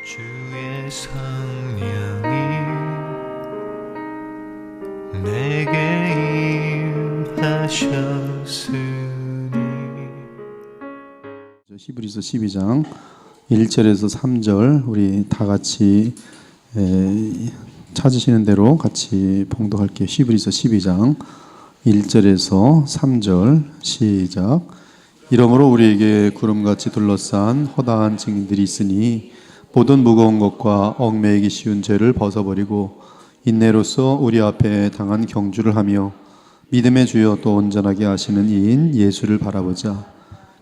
주의 성령이 내게 임하셨으니. 히브리서 12장 1절에서 3절 우리 다 같이 찾으시는 대로 같이 봉독할게요. 히브리서 12장 1절에서 3절 시작. 이러므로 우리에게 구름같이 둘러싼 허다한 증인들이 있으니 모든 무거운 것과 얽매이기 쉬운 죄를 벗어버리고 인내로써 우리 앞에 당한 경주를 하며 믿음의 주여 또 온전하게 하시는 이인 예수를 바라보자.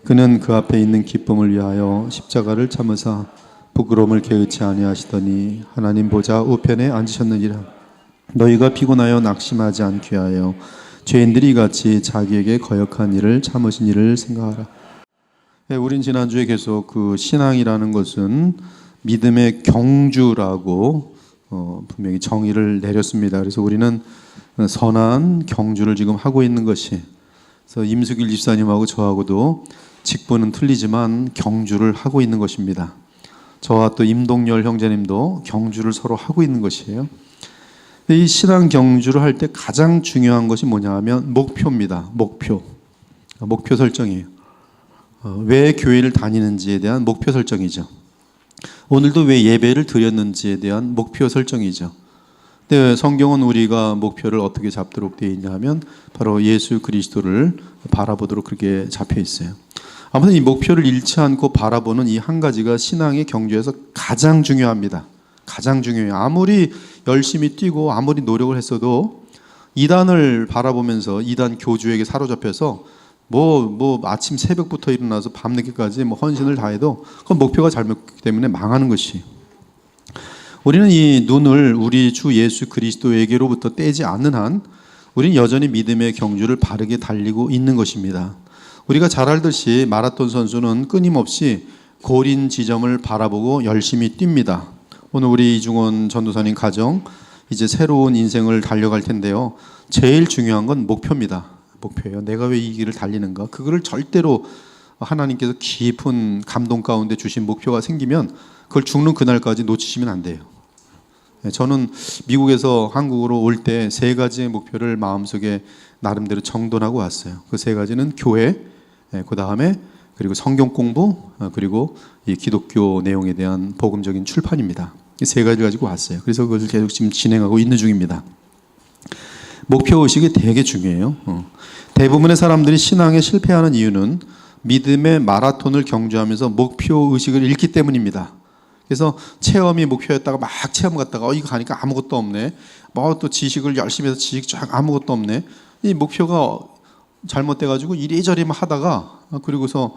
그는 그 앞에 있는 기쁨을 위하여 십자가를 참으사 부끄러움을 개의치 아니하시더니 하나님 보좌 우편에 앉으셨느니라. 너희가 피곤하여 낙심하지 않게 하여 죄인들이 같이 자기에게 거역한 일을 참으신 일을 생각하라. 우린 지난주에 계속 그 신앙이라는 것은 믿음의 경주라고 분명히 정의를 내렸습니다. 그래서 우리는 선한 경주를 지금 하고 있는 것이, 그래서 임수길 집사님하고 저하고도 직분은 틀리지만 경주를 하고 있는 것입니다. 저와 또 임동열 형제님도 경주를 서로 하고 있는 것이에요. 이 신앙 경주를 할 때 가장 중요한 것이 뭐냐 하면 목표입니다. 목표 설정이에요. 왜 교회를 다니는지에 대한 목표 설정이죠. 오늘도 왜 예배를 드렸는지에 대한 목표 설정이죠. 근데 성경은 우리가 목표를 어떻게 잡도록 되어 있냐 하면 바로 예수 그리스도를 바라보도록 그렇게 잡혀 있어요. 아무튼 이 목표를 잃지 않고 바라보는 이 한 가지가 신앙의 경주에서 가장 중요합니다. 가장 중요해요. 아무리 열심히 뛰고 아무리 노력을 했어도 이단을 바라보면서 이단 교주에게 사로잡혀서 뭐 아침 새벽부터 일어나서 밤늦게까지 헌신을 다해도 그건 목표가 잘못되기 때문에 망하는 것이. 우리는 이 눈을 우리 주 예수 그리스도에게로부터 떼지 않는 한 우리는 여전히 믿음의 경주를 바르게 달리고 있는 것입니다. 우리가 잘 알듯이 마라톤 선수는 끊임없이 골인 지점을 바라보고 열심히 뜁니다. 오늘 우리 이중원 전도사님 가정 이제 새로운 인생을 달려갈 텐데요. 제일 중요한 건 목표입니다. 목표예요. 내가 왜 이 길을 달리는가? 그거를 절대로 하나님께서 깊은 감동 가운데 주신 목표가 생기면 그걸 죽는 그날까지 놓치시면 안 돼요. 저는 미국에서 한국으로 올 때 세 가지의 목표를 마음속에 나름대로 정돈하고 왔어요. 그 세 가지는 교회, 그 다음에 그리고 성경 공부, 그리고 이 기독교 내용에 대한 복음적인 출판입니다. 이 세 가지 가지고 왔어요. 그래서 그것을 계속 지금 진행하고 있는 중입니다. 목표의식이 되게 중요해요. 대부분의 사람들이 신앙에 실패하는 이유는 믿음의 마라톤을 경주하면서 목표의식을 잃기 때문입니다. 그래서 체험이 목표였다가 막 체험 갔다가 이거 가니까 아무것도 없네. 뭐 또 지식을 열심히 해서 지식 쫙 아무것도 없네. 이 목표가 잘못돼가지고 이리저리 하다가 그리고서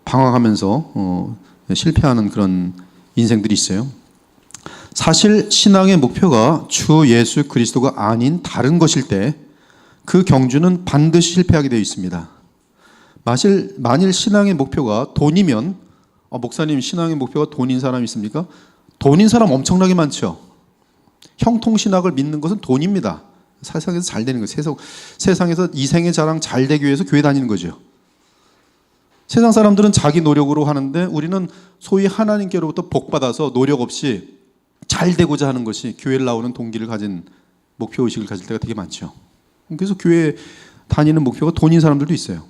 방황하면서 실패하는 그런 인생들이 있어요. 사실 신앙의 목표가 주 예수 그리스도가 아닌 다른 것일 때 그 경주는 반드시 실패하게 되어 있습니다. 만일 신앙의 목표가 돈이면 목사님 신앙의 목표가 돈인 사람 있습니까? 돈인 사람 엄청나게 많죠. 형통신학을 믿는 것은 돈입니다. 세상에서 잘 되는 거예요. 세상에서 이생의 자랑 잘 되기 위해서 교회 다니는 거죠. 세상 사람들은 자기 노력으로 하는데 우리는 소위 하나님께로부터 복받아서 노력 없이 잘 되고자 하는 것이 교회를 나오는 동기를 가진 목표의식을 가질 때가 되게 많죠. 그래서 교회 다니는 목표가 돈인 사람들도 있어요.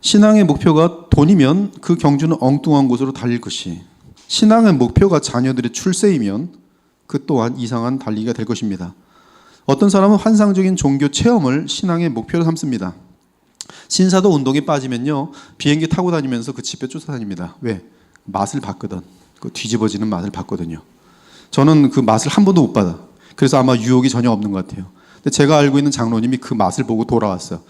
신앙의 목표가 돈이면 그 경주는 엉뚱한 곳으로 달릴 것이, 신앙의 목표가 자녀들의 출세이면 그 또한 이상한 달리기가 될 것입니다. 어떤 사람은 환상적인 종교 체험을 신앙의 목표로 삼습니다. 신사도 운동에 빠지면요 비행기 타고 다니면서 그 집에 쫓아다닙니다. 왜? 맛을 봤거든. 그 뒤집어지는 맛을 봤거든요. 저는 그 맛을 한 번도 못 받아. 그래서 아마 유혹이 전혀 없는 것 같아요. 근데 제가 알고 있는 장로님이 그 맛을 보고 돌아왔어요.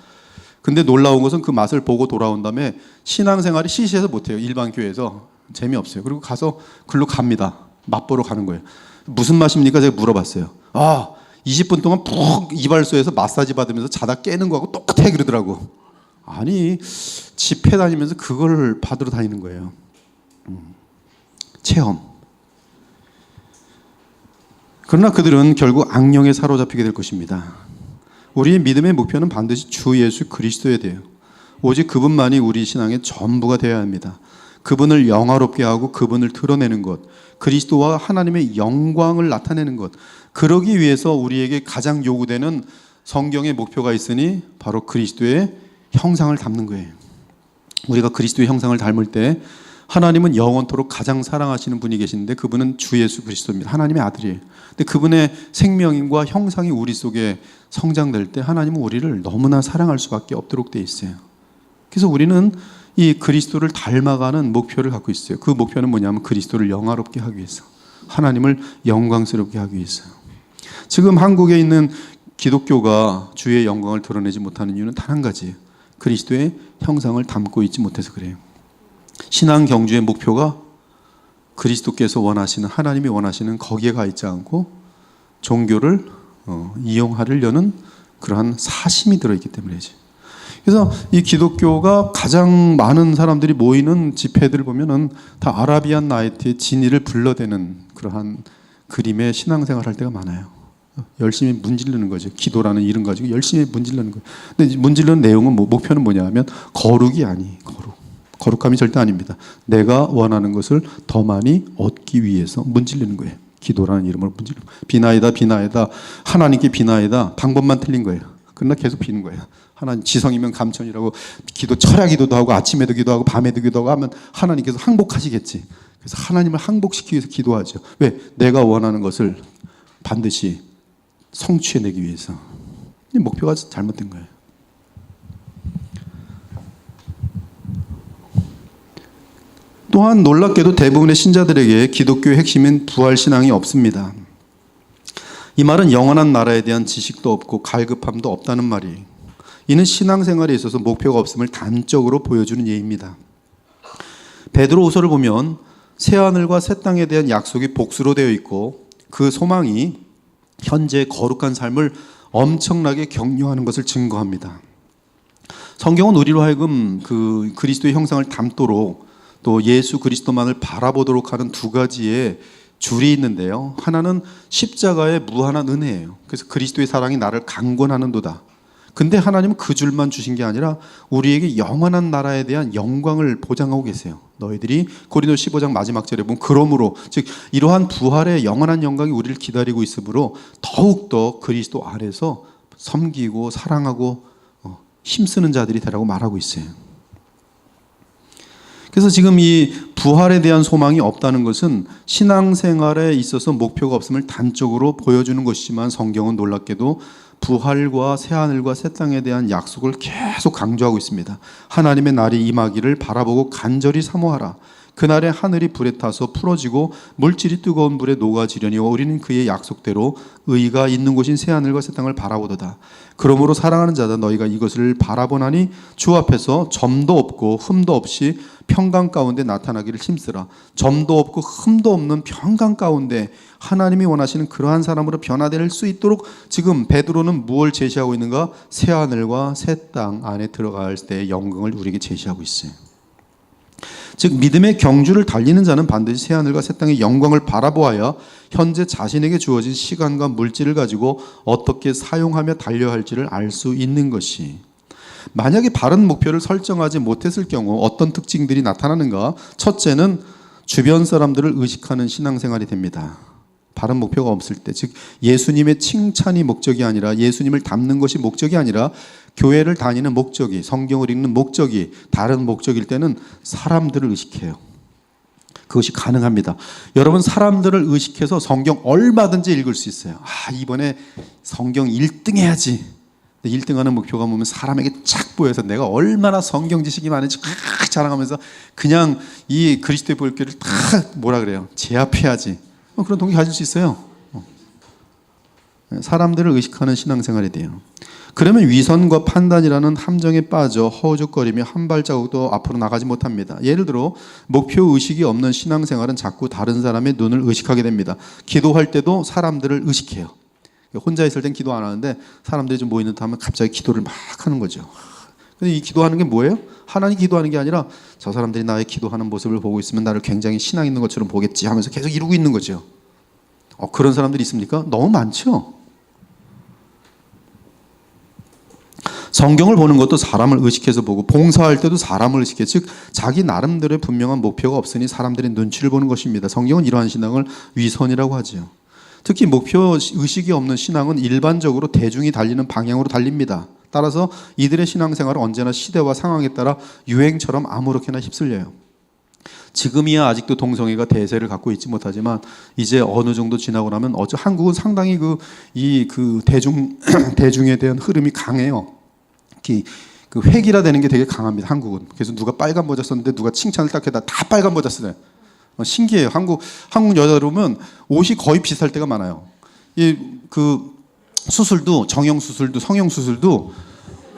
근데 놀라운 것은 그 맛을 보고 돌아온 다음에 신앙생활이 시시해서 못해요. 일반 교회에서 재미없어요. 그리고 가서 글로 갑니다. 맛보러 가는 거예요. 무슨 맛입니까? 제가 물어봤어요. 20분 동안 푹 이발소에서 마사지 받으면서 자다 깨는 거하고 똑같아 그러더라고. 아니 집회 다니면서 그걸 받으러 다니는 거예요. 체험. 그러나 그들은 결국 악령에 사로잡히게 될 것입니다. 우리의 믿음의 목표는 반드시 주 예수 그리스도에 대해요. 오직 그분만이 우리 신앙의 전부가 되어야 합니다. 그분을 영화롭게 하고 그분을 드러내는 것, 그리스도와 하나님의 영광을 나타내는 것, 그러기 위해서 우리에게 가장 요구되는 성경의 목표가 있으니 바로 그리스도의 형상을 닮는 거예요. 우리가 그리스도의 형상을 닮을 때 하나님은 영원토록 가장 사랑하시는 분이 계시는데 그분은 주 예수 그리스도입니다. 하나님의 아들이에요. 근데 그분의 생명과 형상이 우리 속에 성장될 때 하나님은 우리를 너무나 사랑할 수밖에 없도록 돼 있어요. 그래서 우리는 이 그리스도를 닮아가는 목표를 갖고 있어요. 그 목표는 뭐냐면 그리스도를 영화롭게 하기 위해서, 하나님을 영광스럽게 하기 위해서. 지금 한국에 있는 기독교가 주의 영광을 드러내지 못하는 이유는 단 한 가지예요. 그리스도의 형상을 담고 있지 못해서 그래요. 신앙 경주의 목표가 그리스도께서 원하시는, 하나님이 원하시는 거기에 가 있지 않고 종교를 이용하려는 그러한 사심이 들어있기 때문이지. 그래서 이 기독교가 가장 많은 사람들이 모이는 집회들을 보면은 다 아라비안 나이트의 진이를 불러대는 그러한 그림의 신앙생활 할 때가 많아요. 열심히 문지르는 거죠. 기도라는 이름 가지고 열심히 문지르는 거예요. 근데 문지르는 내용은 목표는 뭐냐면 거룩이 거룩함이 절대 아닙니다. 내가 원하는 것을 더 많이 얻기 위해서 문지르는 거예요. 기도라는 이름으로 문지르는 거예요. 비나이다 하나님께 비나이다. 방법만 틀린 거예요. 그러나 계속 비는 거예요. 하나님 지성이면 감천이라고 기도 철야 기도도 하고 아침에도 기도하고 밤에도 기도하고 하면 하나님께서 항복하시겠지. 그래서 하나님을 항복시키기 위해서 기도하죠. 왜? 내가 원하는 것을 반드시 성취해내기 위해서. 이 목표가 잘못된 거예요. 또한 놀랍게도 대부분의 신자들에게 기독교의 핵심인 부활신앙이 없습니다. 이 말은 영원한 나라에 대한 지식도 없고 갈급함도 없다는 말이에요. 이는 신앙생활에 있어서 목표가 없음을 단적으로 보여주는 예입니다. 베드로후서를 보면 새하늘과 새 땅에 대한 약속이 복수로 되어 있고 그 소망이 현재 거룩한 삶을 엄청나게 격려하는 것을 증거합니다. 성경은 우리로 하여금 그 그리스도의 형상을 담도록 또 예수 그리스도만을 바라보도록 하는 두 가지의 줄이 있는데요. 하나는 십자가의 무한한 은혜예요. 그래서 그리스도의 사랑이 나를 강권하는도다. 근데 하나님은 그 줄만 주신 게 아니라 우리에게 영원한 나라에 대한 영광을 보장하고 계세요. 너희들이 고린도서 15장 마지막 절에 보면 그러므로, 즉 이러한 부활의 영원한 영광이 우리를 기다리고 있으므로 더욱더 그리스도 안에서 섬기고 사랑하고 힘쓰는 자들이 되라고 말하고 있어요. 그래서 지금 이 부활에 대한 소망이 없다는 것은 신앙생활에 있어서 목표가 없음을 단적으로 보여주는 것이지만 성경은 놀랍게도 부활과 새하늘과 새 땅에 대한 약속을 계속 강조하고 있습니다. 하나님의 날이 임하기를 바라보고 간절히 사모하라. 그날에 하늘이 불에 타서 풀어지고 물질이 뜨거운 물에 녹아지려니 우리는 그의 약속대로 의가 있는 곳인 새하늘과 새 땅을 바라보도다. 그러므로 사랑하는 자다 너희가 이것을 바라보나니 주 앞에서 점도 없고 흠도 없이 평강 가운데 나타나기를 힘쓰라. 점도 없고 흠도 없는 평강 가운데 하나님이 원하시는 그러한 사람으로 변화될 수 있도록 지금 베드로는 무엇을 제시하고 있는가? 새하늘과 새 땅 안에 들어갈 때의 영광을 우리에게 제시하고 있어요. 즉 믿음의 경주를 달리는 자는 반드시 새하늘과 새 땅의 영광을 바라보아야 현재 자신에게 주어진 시간과 물질을 가지고 어떻게 사용하며 달려야 할지를 알 수 있는 것이, 만약에 바른 목표를 설정하지 못했을 경우 어떤 특징들이 나타나는가? 첫째는 주변 사람들을 의식하는 신앙생활이 됩니다. 바른 목표가 없을 때, 즉 예수님의 칭찬이 목적이 아니라 예수님을 닮는 것이 목적이 아니라 교회를 다니는 목적이, 성경을 읽는 목적이 다른 목적일 때는 사람들을 의식해요. 그것이 가능합니다. 여러분 사람들을 의식해서 성경 얼마든지 읽을 수 있어요. 이번에 성경 1등 해야지. 1등하는 목표가 뭐면 사람에게 쫙 보여서 내가 얼마나 성경 지식이 많은지 자랑하면서 그냥 이 그리스도의 볼교를 다 제압해야지. 그런 동기 가질 수 있어요. 사람들을 의식하는 신앙생활이 돼요. 그러면 위선과 판단이라는 함정에 빠져 허우적거리며 한 발자국도 앞으로 나가지 못합니다. 예를 들어 목표 의식이 없는 신앙생활은 자꾸 다른 사람의 눈을 의식하게 됩니다. 기도할 때도 사람들을 의식해요. 혼자 있을 땐 기도 안 하는데 사람들이 좀 모이는 듯 하면 갑자기 기도를 막 하는 거죠. 근데 이 기도하는 게 뭐예요? 하나님 기도하는 게 아니라 저 사람들이 나의 기도하는 모습을 보고 있으면 나를 굉장히 신앙 있는 것처럼 보겠지 하면서 계속 이루고 있는 거죠. 그런 사람들이 있습니까? 너무 많죠. 성경을 보는 것도 사람을 의식해서 보고 봉사할 때도 사람을 의식해, 즉 자기 나름대로의 분명한 목표가 없으니 사람들의 눈치를 보는 것입니다. 성경은 이러한 신앙을 위선이라고 하지요. 특히 목표 의식이 없는 신앙은 일반적으로 대중이 달리는 방향으로 달립니다. 따라서 이들의 신앙생활은 언제나 시대와 상황에 따라 유행처럼 아무렇게나 휩쓸려요. 지금이야 아직도 동성애가 대세를 갖고 있지 못하지만 이제 어느 정도 지나고 나면 한국은 상당히 대중에 대한 흐름이 강해요. 특히 그 획일화되는 게 되게 강합니다. 한국은. 그래서 누가 빨간 모자 썼는데 누가 칭찬을 딱 해다 다 빨간 모자 쓰네. 신기해요. 한국 여자들 보면 옷이 거의 비슷할 때가 많아요. 수술도 정형 수술도 성형 수술도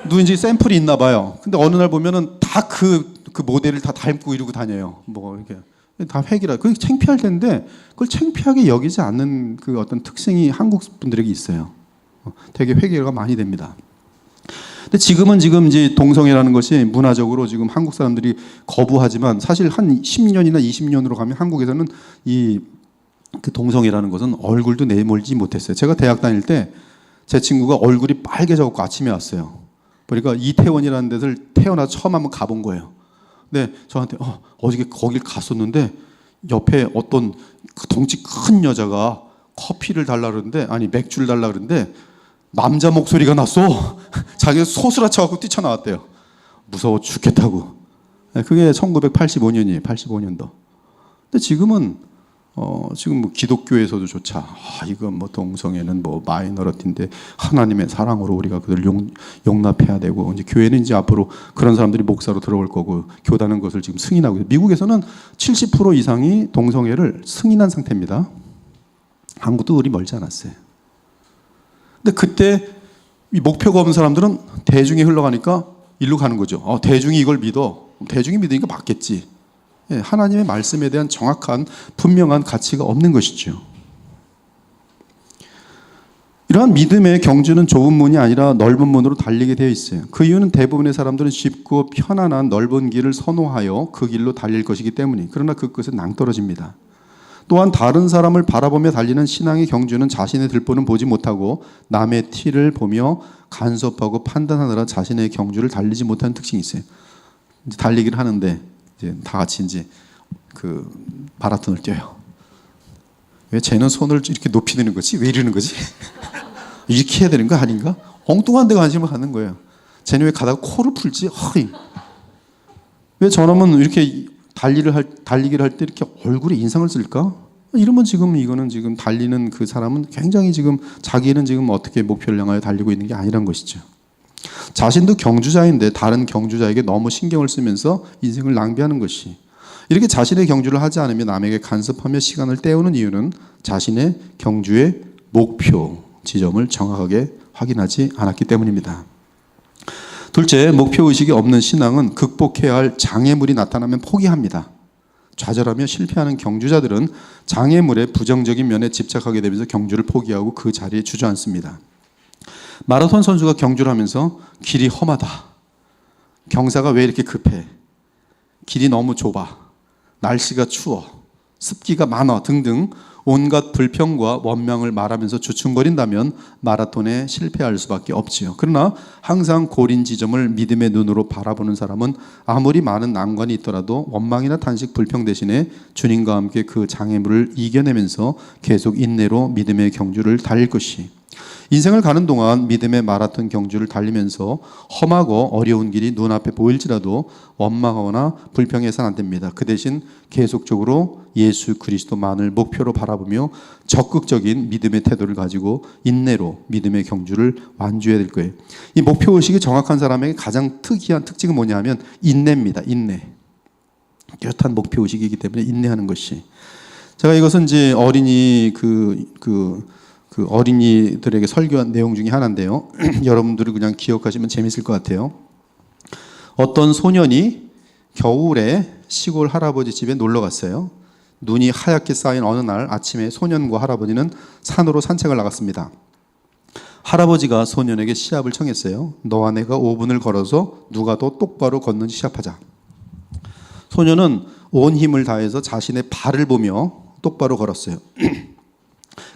누군지 샘플이 있나 봐요. 근데 어느 날 보면은 다 그 모델을 다 닮고 이러고 다녀요. 뭐 이렇게 다 획이라. 그게 창피할 텐데 그걸 창피하게 여기지 않는 그 어떤 특징이 한국 분들에게 있어요. 되게 획일화가 많이 됩니다. 근데 지금 이제 동성애라는 것이 문화적으로 지금 한국 사람들이 거부하지만 사실 한 10년이나 20년으로 가면 한국에서는 그 동성애라는 것은 얼굴도 내몰지 못했어요. 제가 대학 다닐 때 제 친구가 얼굴이 빨개져갖고 아침에 왔어요. 그러니까 이태원이라는 데를 태어나 처음 한번 가본 거예요. 근데 저한테 어저께 거길 갔었는데 옆에 어떤 그 덩치 큰 여자가 커피를 달라 그러는데, 아니 맥주를 달라 그러는데 남자 목소리가 났어. 자기가 소스라쳐갖고 뛰쳐나왔대요. 무서워 죽겠다고. 그게 1985년이에요. 85년도. 근데 지금은 지금 뭐 기독교에서도 조차 이건 뭐 동성애는 뭐 마이너리티인데 하나님의 사랑으로 우리가 그들 용납해야 되고, 이제 교회는 이제 앞으로 그런 사람들이 목사로 들어올 거고 교단은 그것을 지금 승인하고 있어요. 미국에서는 70% 이상이 동성애를 승인한 상태입니다. 한국도 그리 멀지 않았어요. 근데 그때 이 목표가 없는 사람들은 대중이 흘러가니까 일로 가는 거죠. 대중이 이걸 믿어. 대중이 믿으니까 맞겠지. 하나님의 말씀에 대한 정확한 분명한 가치가 없는 것이죠. 이러한 믿음의 경주는 좁은 문이 아니라 넓은 문으로 달리게 되어 있어요. 그 이유는 대부분의 사람들은 쉽고 편안한 넓은 길을 선호하여 그 길로 달릴 것이기 때문이에요. 그러나 그 끝은 낭떠러집니다. 또한 다른 사람을 바라보며 달리는 신앙의 경주는 자신의 들보는 보지 못하고 남의 티를 보며 간섭하고 판단하느라 자신의 경주를 달리지 못하는 특징이 있어요. 이제 달리기를 하는데 이제 다 같이 이제 그 마라톤을 뛰어요. 왜 쟤는 손을 이렇게 높이 드는 거지? 왜 이러는 거지? 이렇게 해야 되는 거 아닌가? 엉뚱한 데 관심을 갖는 거예요. 쟤는 왜 가다가 코를 풀지? 왜 저놈은 이렇게 달리기를 할 때 이렇게 얼굴에 인상을 쓸까? 이러면 이거는 지금 달리는 그 사람은 굉장히 지금 자기는 지금 어떻게 목표를 향하여 달리고 있는 게 아니란 것이죠. 자신도 경주자인데 다른 경주자에게 너무 신경을 쓰면서 인생을 낭비하는 것이, 이렇게 자신의 경주를 하지 않으며 남에게 간섭하며 시간을 때우는 이유는 자신의 경주의 목표 지점을 정확하게 확인하지 않았기 때문입니다. 둘째, 목표의식이 없는 신앙은 극복해야 할 장애물이 나타나면 포기합니다. 좌절하며 실패하는 경주자들은 장애물의 부정적인 면에 집착하게 되면서 경주를 포기하고 그 자리에 주저앉습니다. 마라톤 선수가 경주를 하면서 길이 험하다, 경사가 왜 이렇게 급해, 길이 너무 좁아, 날씨가 추워, 습기가 많아 등등 온갖 불평과 원망을 말하면서 주춤거린다면 마라톤에 실패할 수밖에 없지요. 그러나 항상 고린 지점을 믿음의 눈으로 바라보는 사람은 아무리 많은 난관이 있더라도 원망이나 탄식, 불평 대신에 주님과 함께 그 장애물을 이겨내면서 계속 인내로 믿음의 경주를 달릴 것이, 인생을 가는 동안 믿음의 마라톤 경주를 달리면서 험하고 어려운 길이 눈앞에 보일지라도 원망하거나 불평해서는 안 됩니다. 그 대신 계속적으로 예수 그리스도만을 목표로 바라보며 적극적인 믿음의 태도를 가지고 인내로 믿음의 경주를 완주해야 될 거예요. 이 목표의식이 정확한 사람에게 가장 특이한 특징은 뭐냐면 인내입니다. 인내. 뚜렷한 목표의식이기 때문에 인내하는 것이. 제가 이것은 이제 어린이 그 어린이들에게 설교한 내용 중에 하나인데요. 여러분들이 그냥 기억하시면 재밌을 것 같아요. 어떤 소년이 겨울에 시골 할아버지 집에 놀러 갔어요. 눈이 하얗게 쌓인 어느 날 아침에 소년과 할아버지는 산으로 산책을 나갔습니다. 할아버지가 소년에게 시합을 청했어요. 너와 내가 5분을 걸어서 누가 더 똑바로 걷는지 시합하자. 소년은 온 힘을 다해서 자신의 발을 보며 똑바로 걸었어요.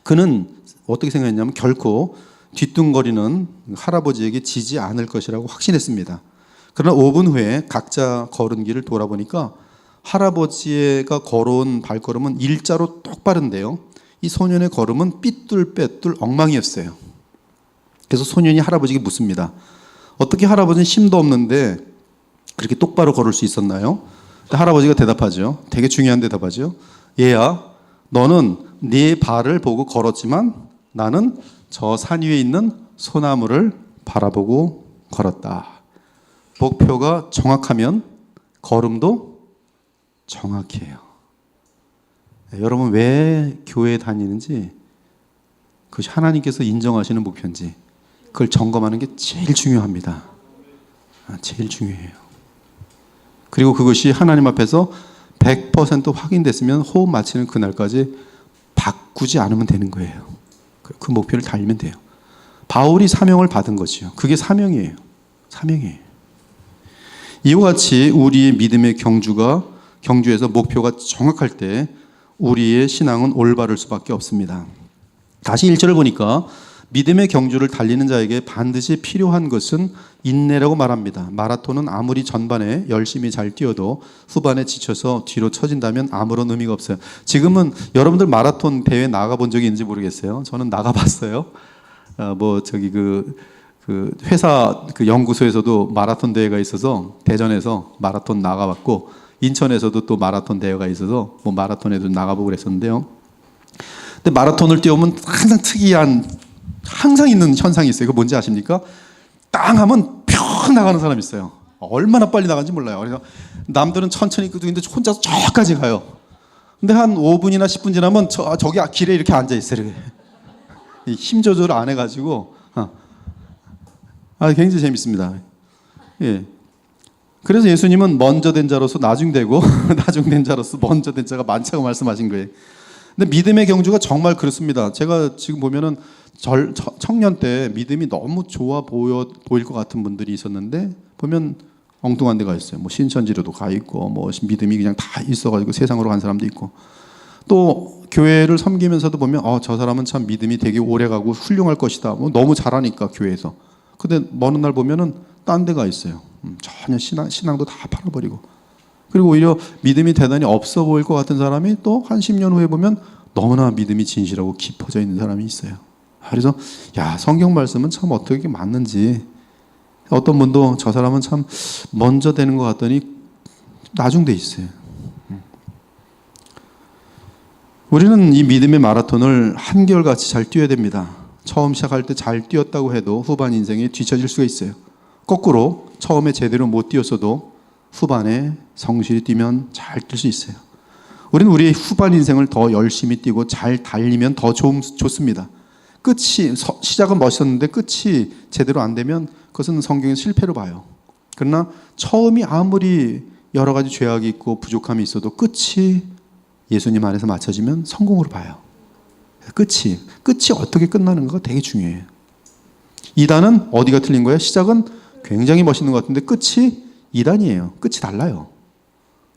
그는 어떻게 생각했냐면 결코 뒤뚱거리는 할아버지에게 지지 않을 것이라고 확신했습니다. 그러나 5분 후에 각자 걸은 길을 돌아보니까 할아버지가 걸어온 발걸음은 일자로 똑바른데요. 이 소년의 걸음은 삐뚤빼뚤 엉망이었어요. 그래서 소년이 할아버지에게 묻습니다. 어떻게 할아버지는 힘도 없는데 그렇게 똑바로 걸을 수 있었나요? 할아버지가 대답하죠. 되게 중요한 대답하죠. 얘야, 너는 네 발을 보고 걸었지만 나는 저 산 위에 있는 소나무를 바라보고 걸었다. 목표가 정확하면 걸음도 정확해요. 여러분 왜 교회에 다니는지, 그것이 하나님께서 인정하시는 목표인지 그걸 점검하는 게 제일 중요합니다. 제일 중요해요. 그리고 그것이 하나님 앞에서 100% 확인됐으면 호흡 마치는 그날까지 바꾸지 않으면 되는 거예요. 그 목표를 달리면 돼요. 바울이 사명을 받은 거지요. 그게 사명이에요. 사명이에요. 이와 같이 우리의 믿음의 경주에서 목표가 정확할 때 우리의 신앙은 올바를 수밖에 없습니다. 다시 1절을 보니까 믿음의 경주를 달리는 자에게 반드시 필요한 것은 인내라고 말합니다. 마라톤은 아무리 전반에 열심히 잘 뛰어도 후반에 지쳐서 뒤로 처진다면 아무런 의미가 없어요. 지금은 여러분들 마라톤 대회 나가본 적이 있는지 모르겠어요. 저는 나가봤어요. 회사 연구소에서도 마라톤 대회가 있어서 대전에서 마라톤 나가봤고, 인천에서도 또 마라톤 대회가 있어서 마라톤에도 나가보고 그랬었는데요. 근데 마라톤을 뛰어보면 항상 특이한, 항상 있는 현상이 있어요. 그거 뭔지 아십니까? 땅 하면 평 나가는 사람이 있어요. 얼마나 빨리 나가는지 몰라요. 그래서 남들은 천천히 뛰는데 혼자서 저까지 가요. 근데 한 5분이나 10분 지나면 저기 길에 이렇게 앉아 있어요. 힘 조절을 안 해가지고 굉장히 재밌습니다. 예. 그래서 예수님은 먼저 된 자로서 나중되고 나중된 자로서 먼저 된 자가 많다고 말씀하신 거예요. 근데 믿음의 경주가 정말 그렇습니다. 제가 지금 보면은 청년 때 믿음이 너무 좋아 보일 것 같은 분들이 있었는데 보면 엉뚱한 데가 있어요. 신천지로도 가 있고 믿음이 그냥 다 있어가지고 세상으로 간 사람도 있고, 또 교회를 섬기면서도 보면 저 사람은 참 믿음이 되게 오래가고 훌륭할 것이다. 너무 잘하니까 교회에서. 근데 먼 날 보면은 딴 데가 있어요. 전혀 신앙도 다 팔아버리고. 그리고 오히려 믿음이 대단히 없어 보일 것 같은 사람이 또 한 10년 후에 보면 너무나 믿음이 진실하고 깊어져 있는 사람이 있어요. 그래서 성경 말씀은 참 어떻게 맞는지, 어떤 분도 저 사람은 참 먼저 되는 것 같더니 나중돼 있어요. 우리는 이 믿음의 마라톤을 한결같이 잘 뛰어야 됩니다. 처음 시작할 때 잘 뛰었다고 해도 후반 인생에 뒤처질 수가 있어요. 거꾸로 처음에 제대로 못 뛰었어도 후반에 성실히 뛰면 잘 뛸 수 있어요. 우리는 우리의 후반 인생을 더 열심히 뛰고 잘 달리면 더 좋습니다. 시작은 멋있었는데 끝이 제대로 안 되면 그것은 성경의 실패로 봐요. 그러나 처음이 아무리 여러 가지 죄악이 있고 부족함이 있어도 끝이 예수님 안에서 맞춰지면 성공으로 봐요. 끝이 어떻게 끝나는가가 되게 중요해요. 이단은 어디가 틀린 거예요? 시작은 굉장히 멋있는 것 같은데 끝이 이단이에요. 끝이 달라요.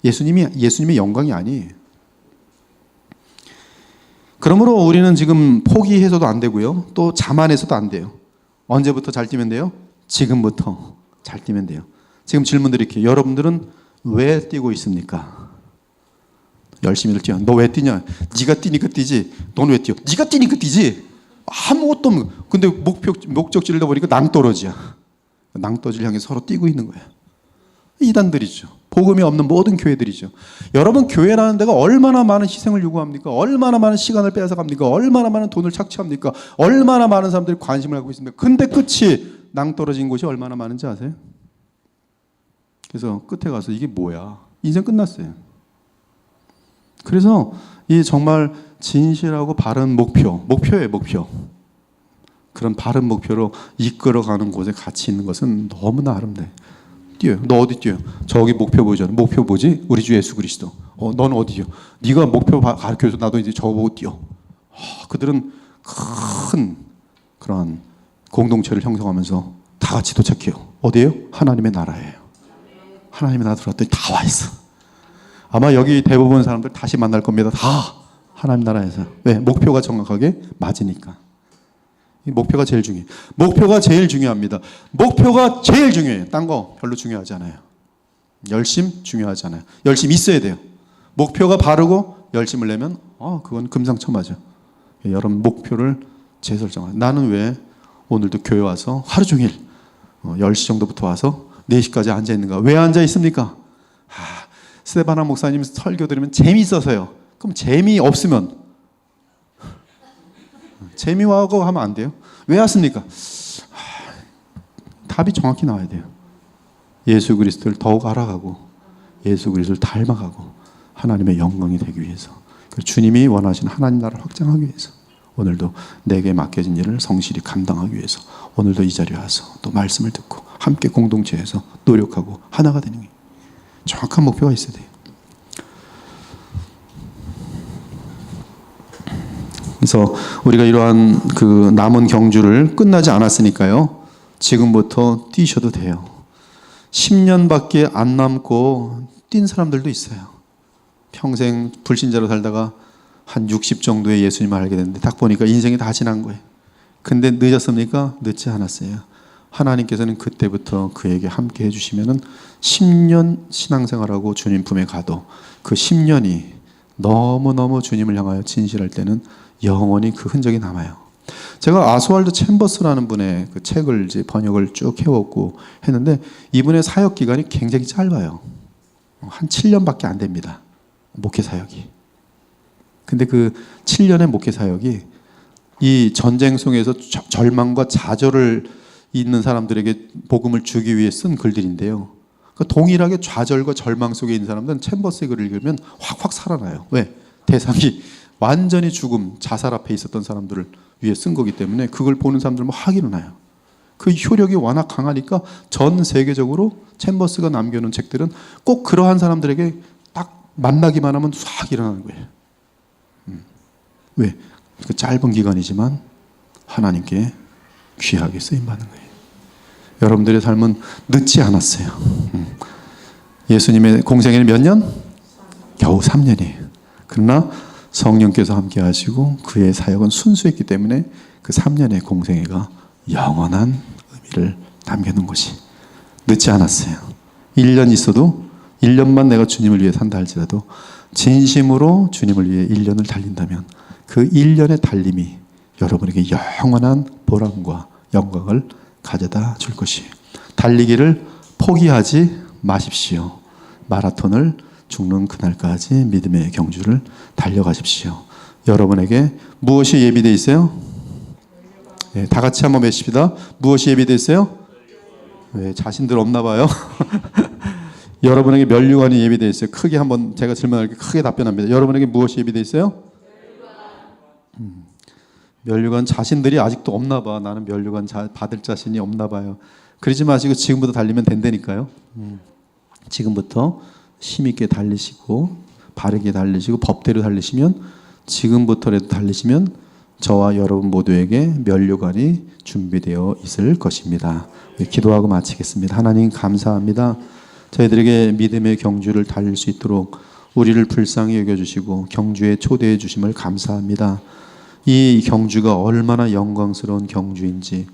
예수님의 영광이 아니에요. 그러므로 우리는 지금 포기해서도 안 되고요. 또 자만해서도 안 돼요. 언제부터 잘 뛰면 돼요? 지금부터 잘 뛰면 돼요. 지금 질문 드릴게요. 여러분들은 왜 뛰고 있습니까? 열심히들 뛰어. 너 왜 뛰냐? 네가 뛰니까 뛰지. 넌 왜 뛰어? 네가 뛰니까 뛰지. 아무것도 없는. 근데 목적지를 보니까 낭떠러지야. 낭떠러지를 향해 서로 뛰고 있는 거야. 이단들이죠. 복음이 없는 모든 교회들이죠. 여러분, 교회라는 데가 얼마나 많은 희생을 요구합니까? 얼마나 많은 시간을 빼앗아갑니까? 얼마나 많은 돈을 착취합니까? 얼마나 많은 사람들이 관심을 갖고 있습니까? 근데 끝이 낭떠러진 곳이 얼마나 많은지 아세요? 그래서 끝에 가서 이게 뭐야? 인생 끝났어요. 그래서 이 정말 진실하고 바른 목표예요, 목표. 그런 바른 목표로 이끌어가는 곳에 같이 있는 것은 너무나 아름다워요. 뛰어요. 너 어디 뛰어요? 저기 목표 보이잖아. 목표 뭐지? 우리 주 예수 그리스도. 넌 어디요? 네가 목표 가르쳐줘서 나도 이제 저거 보고 뛰어. 그들은 큰 그런 공동체를 형성하면서 다 같이 도착해요. 어디예요? 하나님의 나라예요. 하나님의 나라 들어왔더니 다 와 있어. 아마 여기 대부분 사람들 다시 만날 겁니다. 다 하나님 나라에서. 왜? 목표가 정확하게 맞으니까. 이 목표가 제일 중요해요. 목표가 제일 중요합니다. 목표가 제일 중요해요. 딴 거 별로 중요하지 않아요. 열심 중요하지 않아요. 열심 있어야 돼요. 목표가 바르고 열심을 내면 그건 금상첨화죠. 여러분 목표를 재설정하세요. 나는 왜 오늘도 교회 와서 하루 종일 10시 정도부터 와서 4시까지 앉아 있는가? 왜 앉아 있습니까? 스테바나 목사님 설교 들으면 재미있어서요. 그럼 재미없으면 재미와고 하면 안 돼요. 왜 왔습니까? 답이 정확히 나와야 돼요. 예수 그리스도를 더욱 알아가고 예수 그리스도를 닮아가고 하나님의 영광이 되기 위해서, 주님이 원하시는 하나님 나라를 확장하기 위해서, 오늘도 내게 맡겨진 일을 성실히 감당하기 위해서 오늘도 이 자리에 와서 또 말씀을 듣고 함께 공동체에서 노력하고 하나가 되는 게 정확한 목표가 있어야 돼요. 그래서 우리가 이러한 그 남은 경주를 끝나지 않았으니까요, 지금부터 뛰셔도 돼요. 10년밖에 안 남고 뛴 사람들도 있어요. 평생 불신자로 살다가 한 60 정도의 예수님을 알게 됐는데 딱 보니까 인생이 다 지난 거예요. 근데 늦었습니까? 늦지 않았어요. 하나님께서는 그때부터 그에게 함께 해주시면은 10년 신앙생활하고 주님 품에 가도 그 10년이 너무너무 주님을 향하여 진실할 때는 영원히 그 흔적이 남아요. 제가 아스왈드 챔버스라는 분의 그 책을 이제 번역을 쭉 해왔고 했는데, 이분의 사역 기간이 굉장히 짧아요. 한 7년밖에 안 됩니다. 목회 사역이. 근데 그 7년의 목회 사역이 이 전쟁 속에서 절망과 좌절을 있는 사람들에게 복음을 주기 위해 쓴 글들인데요. 그러니까 동일하게 좌절과 절망 속에 있는 사람들은 챔버스의 글을 읽으면 확확 살아나요. 왜? 대상이 완전히 죽음, 자살 앞에 있었던 사람들을 위해 쓴 거기 때문에 그걸 보는 사람들은 확 일어나요. 그 효력이 워낙 강하니까 전 세계적으로 챔버스가 남겨놓은 책들은 꼭 그러한 사람들에게 딱 만나기만 하면 싹 일어나는 거예요. 왜? 그 짧은 기간이지만 하나님께 귀하게 쓰임받는 거예요. 여러분들의 삶은 늦지 않았어요. 예수님의 공생애는 몇 년? 겨우 3년이에요. 그러나 성령께서 함께 하시고 그의 사역은 순수했기 때문에 그 3년의 공생애가 영원한 의미를 남겨놓은 것이 늦지 않았어요. 1년 있어도 1년만 내가 주님을 위해 산다 할지라도 진심으로 주님을 위해 1년을 달린다면 그 1년의 달림이 여러분에게 영원한 보람과 영광을 가져다 줄 것이에요. 달리기를 포기하지 마십시오. 마라톤을 죽는 그날까지 믿음의 경주를 달려가십시오. 여러분에게 무엇이 예비되어 있어요? 네, 다 같이 한번 외칩시다. 무엇이 예비되어 있어요? 네, 자신들 없나 봐요. 여러분에게 면류관이 예비되어 있어요. 크게 한번 제가 질문할게 크게 답변합니다. 여러분에게 무엇이 예비되어 있어요? 면류관 자신들이 아직도 없나 봐. 나는 면류관 받을 자신이 없나 봐요. 그러지 마시고 지금부터 달리면 된다니까요. 지금부터 힘있게 달리시고 바르게 달리시고 법대로 달리시면, 지금부터라도 달리시면 저와 여러분 모두에게 면류관이 준비되어 있을 것입니다. 기도하고 마치겠습니다. 하나님 감사합니다. 저희들에게 믿음의 경주를 달릴 수 있도록 우리를 불쌍히 여겨주시고 경주에 초대해 주심을 감사합니다. 이 경주가 얼마나 영광스러운 경주인지,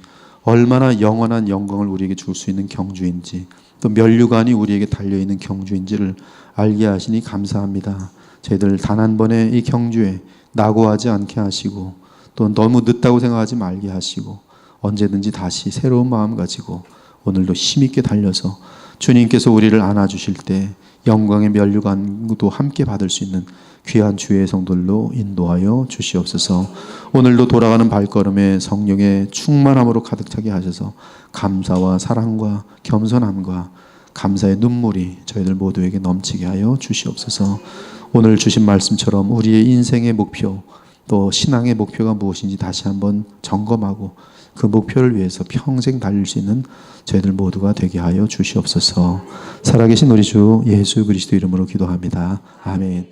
얼마나 영원한 영광을 우리에게 줄 수 있는 경주인지, 또 면류관이 우리에게 달려있는 경주인지를 알게 하시니 감사합니다. 저희들 단 한 번의 이 경주에 낙오하지 않게 하시고 또 너무 늦다고 생각하지 말게 하시고 언제든지 다시 새로운 마음 가지고 오늘도 힘있게 달려서 주님께서 우리를 안아주실 때 영광의 면류관도 함께 받을 수 있는 귀한 주의 성도들로 인도하여 주시옵소서. 오늘도 돌아가는 발걸음에 성령의 충만함으로 가득 차게 하셔서 감사와 사랑과 겸손함과 감사의 눈물이 저희들 모두에게 넘치게 하여 주시옵소서. 오늘 주신 말씀처럼 우리의 인생의 목표, 또 신앙의 목표가 무엇인지 다시 한번 점검하고 그 목표를 위해서 평생 달릴 수 있는 저희들 모두가 되게 하여 주시옵소서. 살아계신 우리 주 예수 그리스도 이름으로 기도합니다. 아멘.